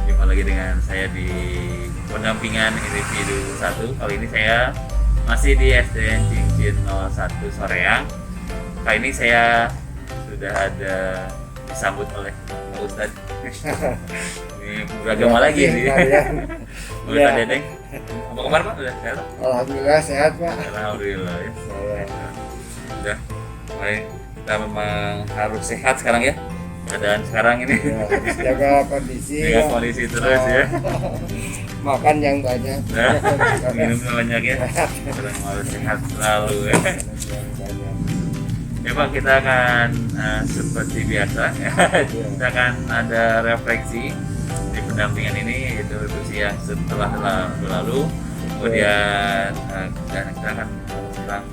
Jumpa lagi dengan saya di pendampingan individu 1. Kali ini saya masih di SDN Cincin 01 Soreang. Kali ini saya sudah ada disambut oleh Pak Ustadz. Ini beragama lagi nih. Pak Ustadz Dedeng. Apa kabar Pak? Udah sehat? Alhamdulillah sehat Pak. Alhamdulillah ya. Udah. Mulai kita memang harus sehat sekarang ya. Keadaan sekarang ini. Ya, harus jaga kondisi. Jaga kondisi terus ya. Makan yang banyak. Nah, minum banyak ya. Terus harus sehat selalu ya. Ya Pak, kita akan seperti biasa ya, kita akan ada refleksi di pendampingan ini, yaitu diskusi yang setelah berlalu. Kemudian kita akan tentang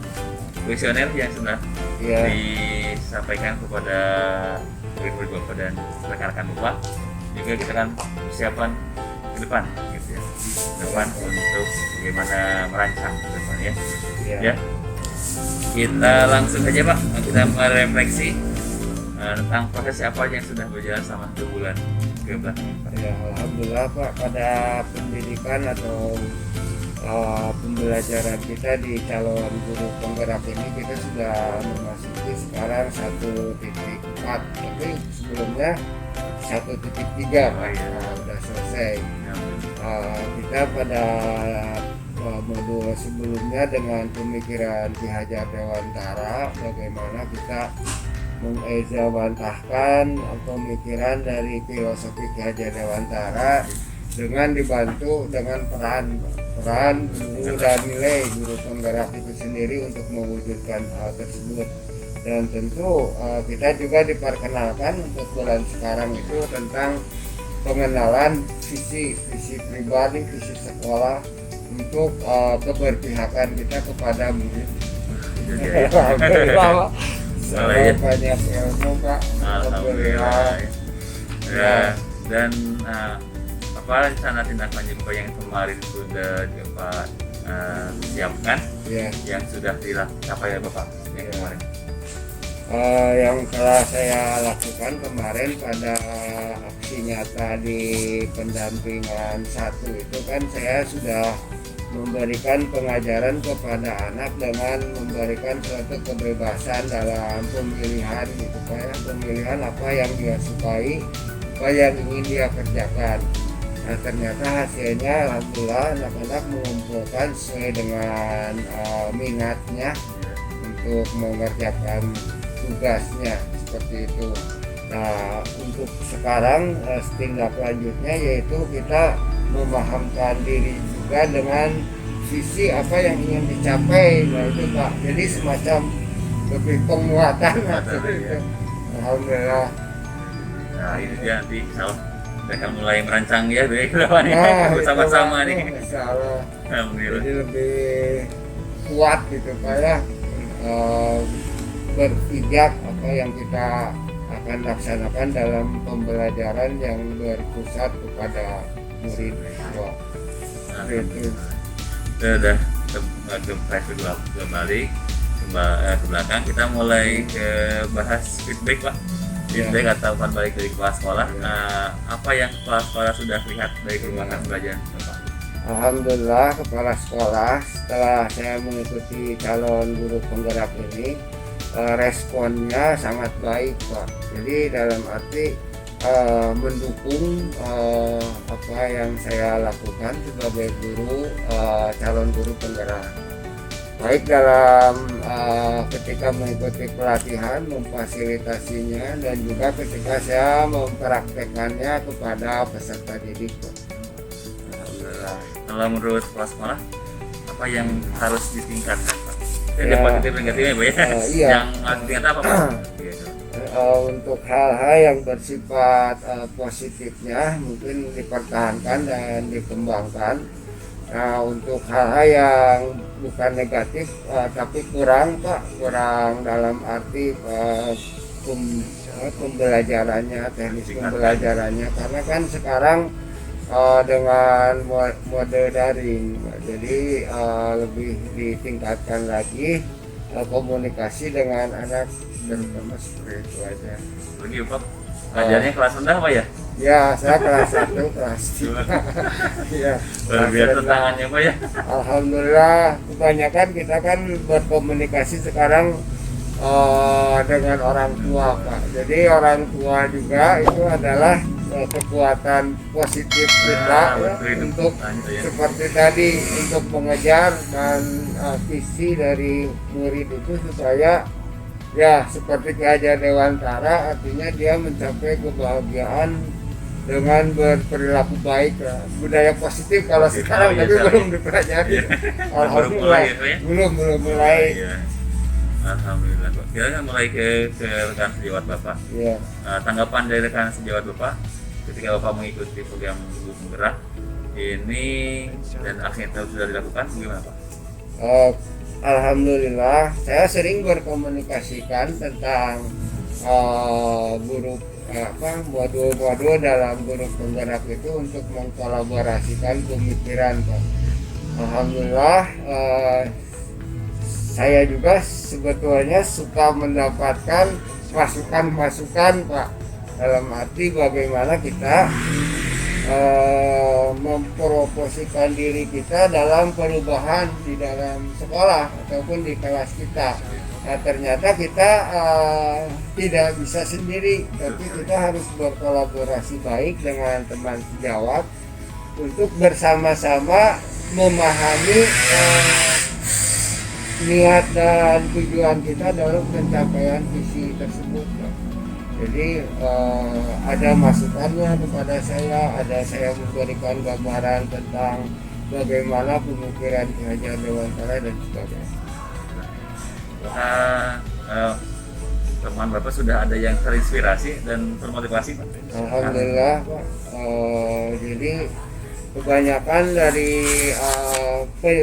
kuesioner yang sudah disampaikan kepada murid-murid Bapak dan rekan-rekan Bapak. Juga kita akan persiapan ke depan gitu ya. Ke depan untuk bagaimana merancang ke depan ya. Ya. Kita langsung saja Pak, kita merefleksi tentang proses apa yang sudah berjalan selama 2 bulan ke belakang Pak. Ya, alhamdulillah Pak, pada pendidikan atau pembelajaran kita di calon guru penggerak ini kita sudah memasuki sekarang 1.4, tapi sebelumnya 1.3 Pak. Sudah selesai. Kita pada modul sebelumnya dengan pemikiran Ki Hajar Dewantara, bagaimana kita mengejawantahkan pemikiran dari filosofi Ki Hajar Dewantara dengan dibantu dengan peran guru dan nilai guru penggerak itu sendiri untuk mewujudkan hal tersebut. Dan tentu kita juga diperkenalkan untuk bulan sekarang itu tentang pengenalan visi pribadi, visi sekolah untuk keberpihakan kita kepada murid. Alhamdulillah banyak ilmu Pak. Alhamdulillah. Ya, dan apa rencana tindak lanjut Pak yang kemarin sudah Bapak siapkan, yang sudah dicapai ya Bapak yang kemarin? Yang telah saya lakukan kemarin pada aksi nyata di pendampingan 1 itu kan saya sudah memberikan pengajaran kepada anak dengan memberikan suatu kebebasan dalam pemilihan gitu Pak ya, pemilihan apa yang dia sukai, apa yang ingin dia kerjakan. Nah, ternyata hasilnya alhamdulillah anak-anak mengumpulkan sesuai dengan minatnya untuk mengerjakan tugasnya seperti itu. Nah, untuk sekarang tindak lanjutnya yaitu kita memahamkan diri juga dengan visi apa yang ingin dicapai. Nah itu Pak, jadi semacam lebih penguatan itu. Alhamdulillah. Nah ini dia nanti insyaallah kita akan mulai merancang ya dari ke depan bersama-sama nih. Insyaallah. Alhamdulillah. Jadi lebih kuat gitu Pak ya, berpijak apa yang kita akan laksanakan dalam pembelajaran yang berpusat kepada murid siswa. Itu udah ke flashback kembali ke belakang. Kita mulai ke bahas feedback Pak. Feedback atau umpan balik dari kepala sekolah. Apa yang kepala sekolah sudah lihat dari perkembangan pelajaran Bapak? Alhamdulillah kepala sekolah setelah saya mengikuti calon guru penggerak ini responnya sangat baik Pak. Jadi dalam arti mendukung apa yang saya lakukan sebagai guru calon guru penggerak, baik dalam ketika mengikuti pelatihan, memfasilitasinya, dan juga ketika saya mempraktekannya kepada peserta didik. Alhamdulillah. Kalau menurut kepala sekolah apa yang harus ditingkatkan Pak? Ada positif dan negatifnya Pak ya? Iya. Yang harus ditingkatkan apa Pak? Untuk hal-hal yang bersifat positifnya mungkin dipertahankan dan dikembangkan. Nah, untuk hal-hal yang bukan negatif tapi kurang dalam arti pembelajarannya, teknis pembelajarannya, karena kan sekarang dengan mode daring, jadi lebih ditingkatkan lagi komunikasi dengan anak, terutama seperti itu aja. Lagi Pak, Ngajarnya kelas rendah Pak ya? Ya, saya kelas 1, kelas 3. Ya, Luar biasa tangannya Pak ya? Alhamdulillah, kebanyakan kita kan berkomunikasi sekarang dengan orang tua Pak. Jadi orang tua juga itu adalah kekuatan positif kita ya, untuk seperti tadi untuk mengejar dan visi dari murid itu supaya ya seperti Ki Dewantara, artinya dia mencapai kebahagiaan dengan berperilaku baik lah. Budaya positif kalau sekarang tapi belum dipelajari. Alhamdulillah belum mulai. Alhamdulillah Pak. Kita mulai ke rekan sejawat Bapak. Iya. Tanggapan dari rekan sejawat Bapak ketika Bapak mengikuti program Guru Penggerak ini dan akhirnya sudah dilakukan, gimana Pak? Alhamdulillah, saya sering berkomunikasikan tentang guru modul-modul dalam Guru Penggerak itu untuk mengkolaborasikan pemikiran Pak. Alhamdulillah, saya juga sebetulnya suka mendapatkan masukan-masukan Pak, dalam arti bagaimana kita mempromosikan diri kita dalam perubahan di dalam sekolah ataupun di kelas kita. Nah, ternyata kita tidak bisa sendiri, tapi kita harus berkolaborasi baik dengan teman sejawat untuk bersama-sama memahami niat dan tujuan kita dalam pencapaian visi tersebut. Jadi ada masukannya kepada saya, ada saya memberikan gambaran tentang bagaimana pemikiran Ki Hajar Dewantara dan sebagainya. Teman Bapak sudah ada yang terinspirasi dan termotivasi Pak? Alhamdulillah Pak. Jadi kebanyakan dari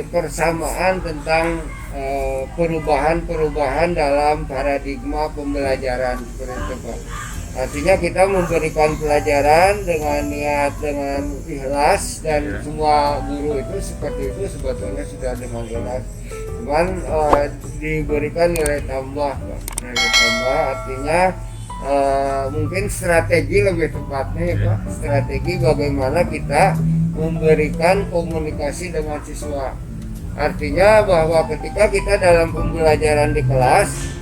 persamaan tentang perubahan-perubahan dalam paradigma pembelajaran seperti itu Pak. Artinya kita memberikan pelajaran dengan niat, dengan ikhlas, dan semua guru itu seperti itu sebetulnya sudah dengan ikhlas. Cuman diberikan nilai tambah Pak. Nilai tambah artinya mungkin strategi lebih tepatnya ya Pak. Strategi bagaimana kita memberikan komunikasi dengan siswa. Artinya bahwa ketika kita dalam pembelajaran di kelas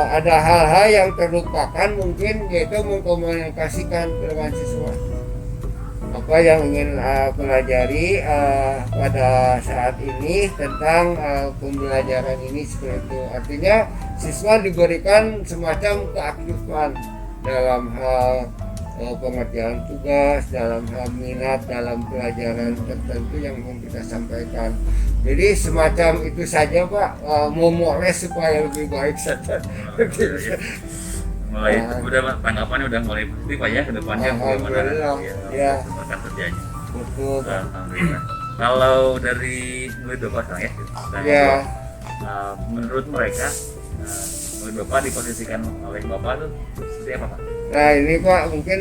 ada hal-hal yang terlupakan mungkin, yaitu mengkomunikasikan dengan siswa apa yang ingin pelajari pada saat ini tentang pembelajaran ini seperti itu. Artinya siswa diberikan semacam keaktifan dalam hal pengertian tugas, dalam hal minat dalam pelajaran tertentu yang ingin kita sampaikan. Jadi semacam itu saja Pak, memoles supaya lebih baik saja. Mulai udah tanggapannya udah mulai positif Pak ya ke depannya bagaimana ya akan terjadi. Betul Pak. Alhamdulillah. Kalau dari murid Bapak sekarang ya, menurut mereka murid Bapak diposisikan oleh Bapak itu seperti apa Pak? Nah ini Pak, mungkin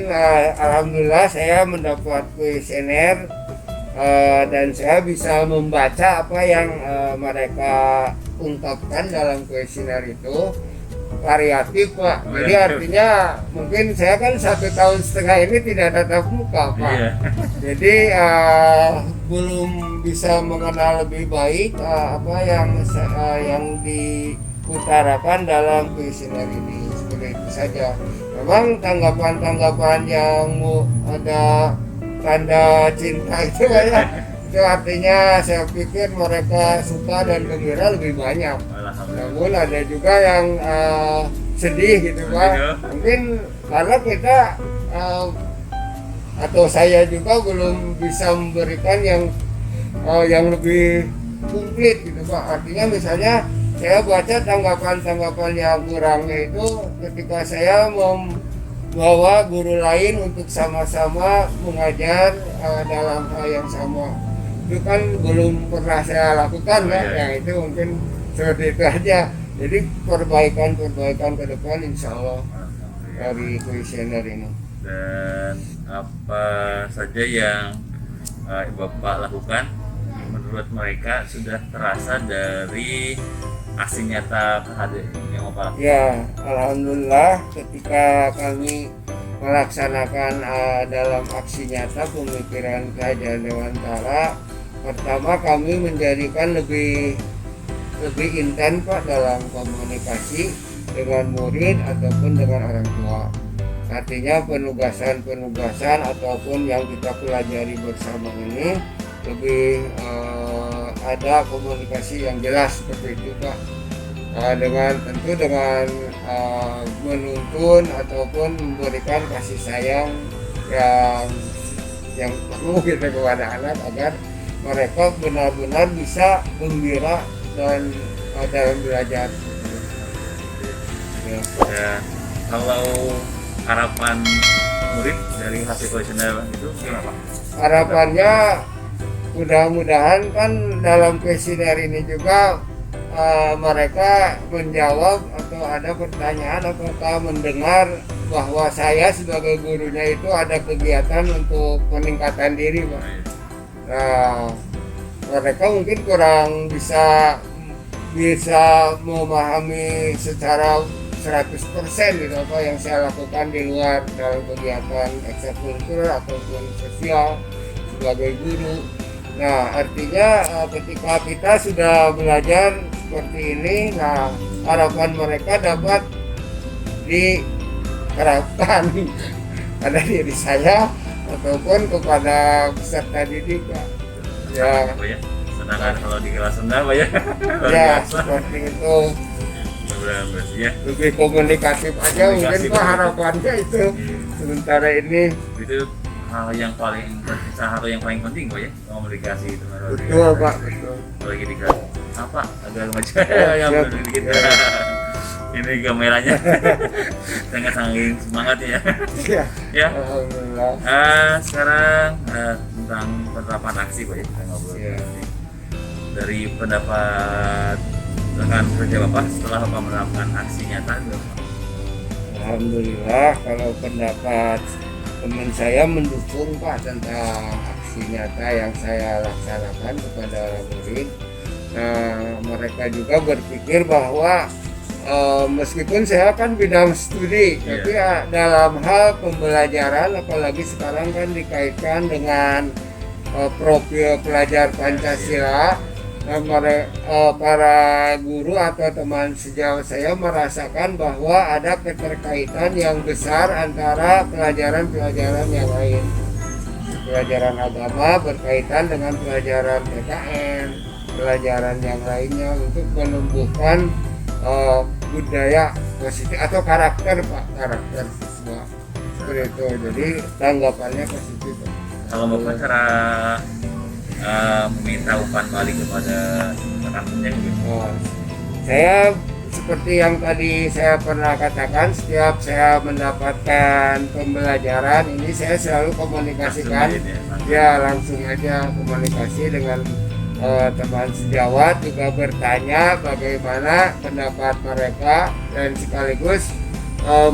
alhamdulillah saya mendapat kuesioner dan saya bisa membaca apa yang mereka ungkapkan dalam kuesioner itu variatif Pak. Jadi artinya mungkin saya kan 1,5 tahun ini tidak tatap muka Pak. Jadi belum bisa mengenal lebih baik apa yang diutarakan dalam kuesioner ini. Seperti itu saja. Memang tanggapan-tanggapan yang ada tanda cinta itu ya, itu artinya saya pikir mereka suka dan gembira lebih banyak. Namun ada juga yang sedih gitu Pak. Mungkin karena kita atau saya juga belum bisa memberikan yang lebih komplit gitu Pak. Artinya misalnya saya baca tanggapan-tanggapan yang kurangnya itu ketika saya membawa guru lain untuk sama-sama mengajar dalam hal yang sama. Itu kan belum pernah saya lakukan Pak. Yang itu mungkin seperti itu aja. Jadi perbaikan ke depan insya Allah dari kuesioner ini. Dan apa saja yang Bapak lakukan menurut mereka sudah terasa dari aksi nyata KHD yang Bapak lakukan? Ya, alhamdulillah ketika kami melaksanakan dalam aksi nyata pemikiran Kerajaan Dewantara. Pertama, kami menjadikan lebih intens Pak dalam komunikasi dengan murid ataupun dengan orang tua. Artinya penugasan ataupun yang kita pelajari bersama ini lebih ada komunikasi yang jelas seperti itu Pak. Dengan menuntun ataupun memberikan kasih sayang yang penuh gitu kepada anak agar mereka benar-benar bisa gembira dan dalam belajar. Ya, kalau harapan murid dari hasil kuesioner itu gimana Pak? Harapannya mudah-mudahan kan dalam kuesioner ini juga mereka menjawab atau ada pertanyaan apakah mendengar bahwa saya sebagai gurunya itu ada kegiatan untuk peningkatan diri Pak. Nah, mereka mungkin kurang bisa memahami secara 100% gitu apa yang saya lakukan di luar dalam kegiatan ekstrakurikuler ataupun sosial sebagai guru. Nah, artinya ketika kita sudah belajar seperti ini, nah harapan mereka dapat diterapkan pada diri saya ataupun kepada peserta didik Pak. Ya, Sedangkan kalau di kelas rendah Pak ya. Ya, seperti itu. Ya. Lebih komunikatif aja mungkin Pak harapannya itu. Sementara ini Itu hal yang paling penting Pak ya, komunikasi itu. betul Pak, betul. Apalagi di kelas apa agak remaja yang siap. belum kita. Ini kameranya sangat semangat ya. Ya, Ya. alhamdulillah. Sekarang tentang penerapan aksi Pak ya, kita ngobrol. Ya. Dari pendapat rekan kerja Bapak setelah Bapak menerapkan aksi nyata itu apa? Alhamdulillah kalau pendapat teman saya mendukung Pak tentang aksi nyata yang saya laksanakan kepada murid. Nah, mereka juga berpikir bahwa meskipun saya kan bidang studi, tapi dalam hal pembelajaran apalagi sekarang kan dikaitkan dengan profil pelajar Pancasila. Nah, para guru atau teman sejawat saya merasakan bahwa ada keterkaitan yang besar antara pelajaran-pelajaran yang lain. Pelajaran agama berkaitan dengan pelajaran PKN, pelajaran yang lainnya untuk menumbuhkan budaya positif atau karakter siswa. Seperti itu. Jadi tanggapannya positif. Kalau Bapak cara meminta umpan balik kepada rekan-rekannya gitu. Saya seperti yang tadi saya pernah katakan, setiap saya mendapatkan pembelajaran ini saya selalu komunikasikan langsung aja komunikasi dengan teman sejawat, juga bertanya bagaimana pendapat mereka dan sekaligus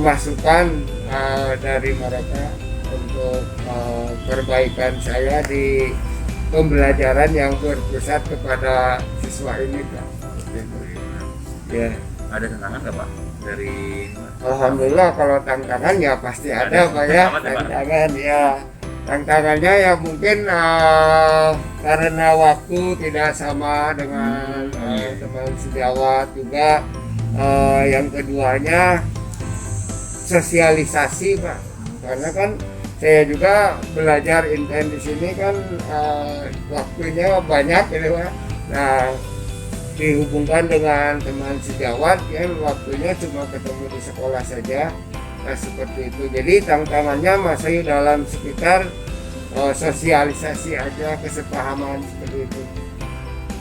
masukan dari mereka untuk perbaikan saya di pembelajaran yang berpusat kepada siswa ini Pak. Ya. Ada tantangan nggak Pak dari? Alhamdulillah kalau tantangan ya pasti ada Pak ya. Tantangan ya. Tantangannya ya mungkin karena waktu tidak sama dengan teman sejawat juga. Yang keduanya sosialisasi Pak. Karena kan saya juga belajar intens di sini kan waktunya banyak gitu Pak. Nah, dihubungkan dengan teman sejawat ya waktunya cuma ketemu di sekolah saja. Nah, seperti itu. Jadi tantangannya masih dalam sekitar sosialisasi aja, kesepahaman seperti itu.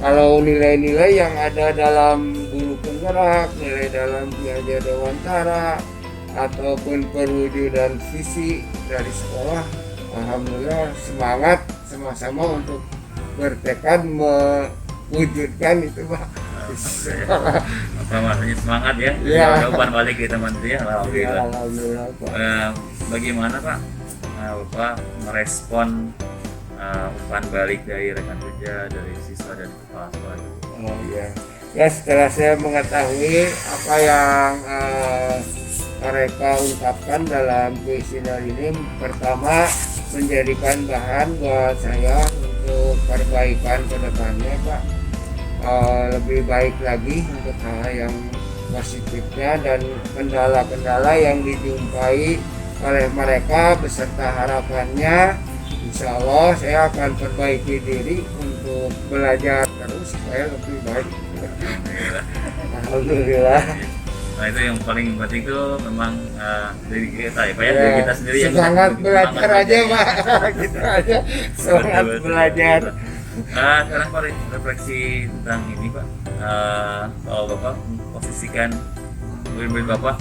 Kalau nilai-nilai yang ada dalam guru penggerak, nilai dalam Piagam Dewantara ataupun perwujudan visi dari sekolah, alhamdulillah semangat sama-sama untuk bertekad mewujudkan itu Pak. Apa maksudnya semangat ya? Ya. Umpan balik di teman dia, alhamdulillah. Alhamdulillah Pak. Bagaimana Pak Bapak merespon umpan balik dari rekan kerja, dari siswa dan kepala sekolah? Oh iya. Ya setelah saya mengetahui apa yang mereka ungkapkan dalam kuesioner ini pertama menjadikan bahan buat saya untuk perbaikan ke depannya, Pak. Lebih baik lagi untuk hal yang positifnya dan kendala-kendala yang dijumpai oleh mereka beserta harapannya. Insya Allah saya akan perbaiki diri untuk belajar terus supaya lebih baik. Alhamdulillah. Nah itu yang paling penting itu memang dari kita ya Pak ya, dari kita sendiri yang semangat belajar aja Pak. Gitu aja, semangat belajar. Sekarang Pak refleksi tentang ini Pak, kalau Bapak memposisikan murid-murid Bapak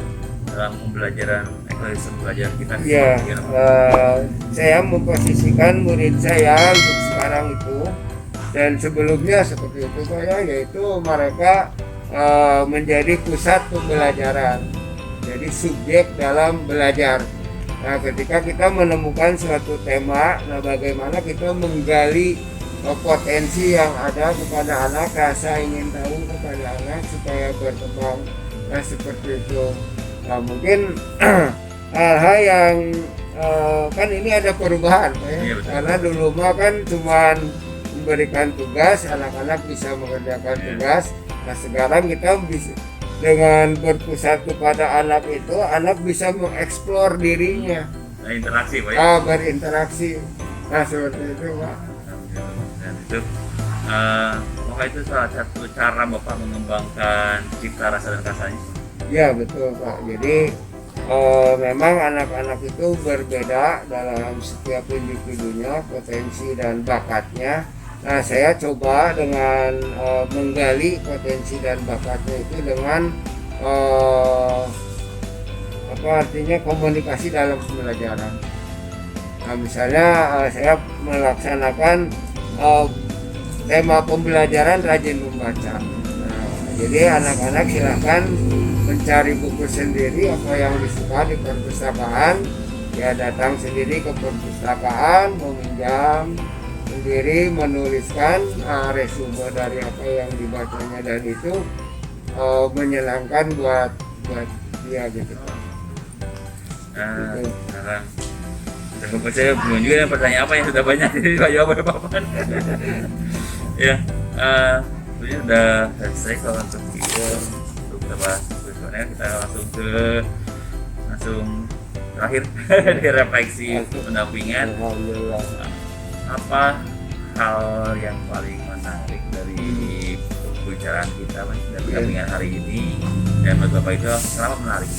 dalam pembelajaran ekosistem belajar kita. Ya, saya memposisikan murid saya untuk sekarang itu dan sebelumnya seperti itu Pak ya, yaitu mereka menjadi pusat pembelajaran, jadi subjek dalam belajar. Nah, ketika kita menemukan suatu tema, nah bagaimana kita menggali potensi yang ada kepada anak, rasa ingin tahu kepada anak supaya berkembang. Nah, seperti itu. Nah, mungkin hal-hal yang kan ini ada perubahan ya? Iya, Karena dulu mah kan cuman memberikan tugas, anak-anak bisa mengerjakan tugas. Nah, sekarang kita bisa dengan berpusat kepada anak itu, anak bisa mengeksplor dirinya. Nah, interaksi Pak ya. Berinteraksi. Nah, seperti itu Pak. Dan itu apakah itu salah satu cara Bapak mengembangkan cipta rasa dan kasanya? Ya betul Pak. Jadi memang anak-anak itu berbeda dalam setiap individunya, potensi dan bakatnya. Nah, saya coba dengan menggali potensi dan bakatnya itu dengan artinya komunikasi dalam pembelajaran. Nah, misalnya saya melaksanakan tema pembelajaran rajin membaca. Nah, jadi anak-anak silahkan mencari buku sendiri apa yang disuka di perpustakaan. Ya, datang sendiri ke perpustakaan, meminjam sendiri, menuliskan resume dari apa yang dibacanya, dan itu menyenangkan buat dia gitu. Sekarang dan saya belum juga pertanyaan apa yang sudah banyak jadi jawaban Bapak. Ya, ini sudah selesai kalau untuk kita bahas berikutnya. Kita langsung terakhir di refleksi pendampingan. Apa hal yang paling menarik dari pembicaraan kita dan pendampingan hari ini, dan menurut Bapak itu kenapa menarik?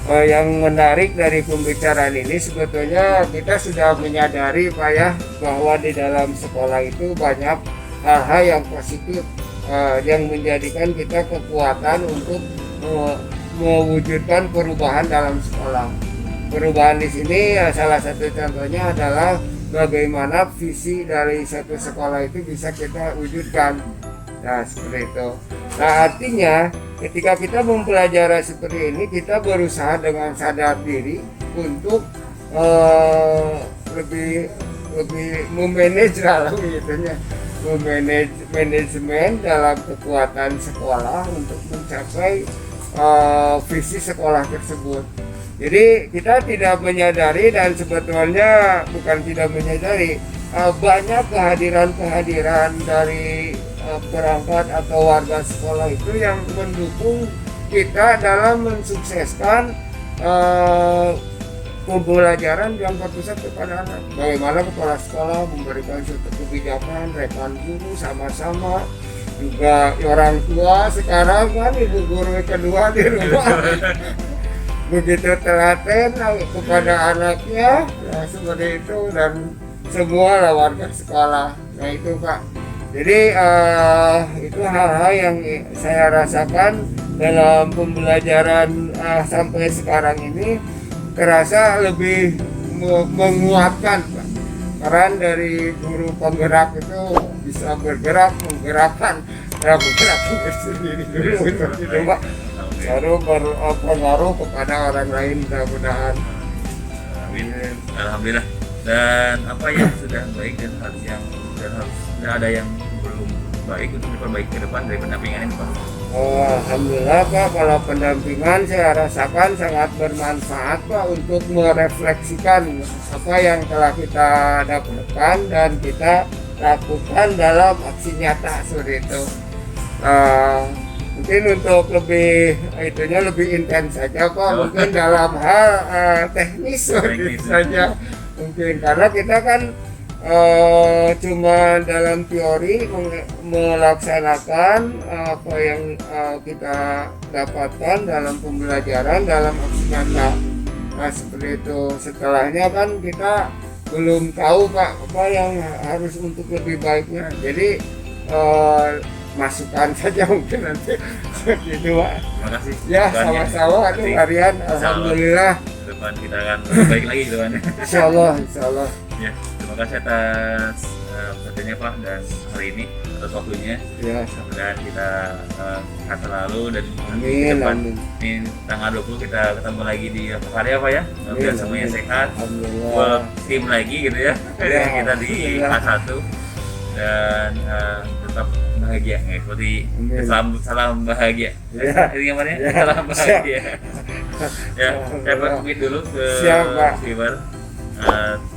Yang menarik dari pembicaraan ini sebetulnya kita sudah menyadari Pak ya, bahwa di dalam sekolah itu banyak hal-hal yang positif yang menjadikan kita kekuatan untuk mewujudkan perubahan dalam sekolah. Perubahan di sini salah satu contohnya adalah bagaimana visi dari satu sekolah itu bisa kita wujudkan. Nah, seperti itu. Nah, artinya ketika kita mempelajari seperti ini, kita berusaha dengan sadar diri untuk lebih memanage dalam gitunya, manajemen dalam kekuatan sekolah untuk mencapai visi sekolah tersebut. Jadi kita tidak menyadari, dan sebetulnya bukan tidak menyadari, banyak kehadiran dari perangkat atau warga sekolah itu yang mendukung kita dalam mensukseskan pembelajaran yang berpusat kepada anak. Bagaimana kepala sekolah memberikan suatu kebijakan, rekan guru sama-sama, juga orang tua sekarang kan ibu guru kedua di rumah begitu telaten kepada anaknya, ya seperti itu, dan semua warga sekolah. Nah itu Pak. Jadi itu hal-hal yang saya rasakan dalam pembelajaran sampai sekarang ini, terasa lebih menguatkan Pak. Peran dari guru penggerak itu bisa bergerak, menggerakkan sendiri dulu itu Pak. Baru berpengaruh kepada orang lain, mudah-mudahan. Amin. Alhamdulillah. Dan apa yang sudah baik dan harus ada yang belum baik untuk diperbaiki ke depan dari pendampingan ini Pak? Alhamdulillah Pak, kalau pendampingan saya rasakan sangat bermanfaat Pak untuk merefleksikan apa yang telah kita dapatkan dan kita lakukan dalam aksi nyata seperti itu. Mungkin untuk lebih itunya lebih intens saja Pak, mungkin dalam hal teknis seperti itu saja mungkin, karena kita kan cuma dalam teori melaksanakan apa yang kita dapatkan dalam pembelajaran dalam aksi nyata. Nah seperti itu, setelahnya kan kita belum tahu Pak apa yang harus untuk lebih baiknya, jadi masukan saja mungkin nanti seperti itu Pak. Terima kasih. Ya sama-sama, aduh harian alhamdulillah. Depan kita akan lebih baik lagi gitu kan. Insyaallah. Ya, terima kasih atas perhatiannya Pak dan hari ini atas waktunya. Ya, Mudah-mudahan kita sehat selalu dan nanti ke amin, depan amin. ini tanggal 20 kita ketemu lagi di karya Pak ya. Mudah-mudahan Amin, semuanya amin. sehat. Alhamdulillah. Full tim lagi gitu ya. Ya, Kita di alhamdulillah. K1 dan tetap bahagia ya, seperti Amin. salam bahagia. Ya. Ini gimana ya? Ya. Salam bahagia. Ya, saya pamit dulu ke Siap, Pak. viewer.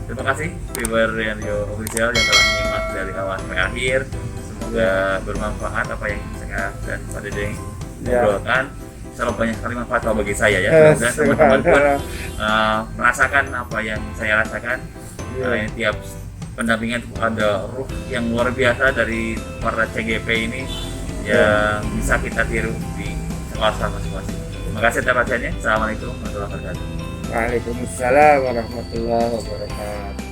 Terima kasih viewer Radio Official yang telah menyimak dari awal sampai akhir. Semoga bermanfaat apa yang saya dan Pak Dedeng Ya. ngobrolkan. Selalu banyak sekali manfaat kalau bagi saya ya. Eh, Dan teman-teman pun subhanallah. merasakan apa yang saya rasakan. Ya. Tiap pendampingan itu ada ruh yang luar biasa dari para CGP ini yang bisa kita tiru di kelas masing-masing. Terima kasih atas perhatiannya. Assalamualaikum warahmatullahi wabarakatuh. Waalaikumsalam warahmatullahi wabarakatuh.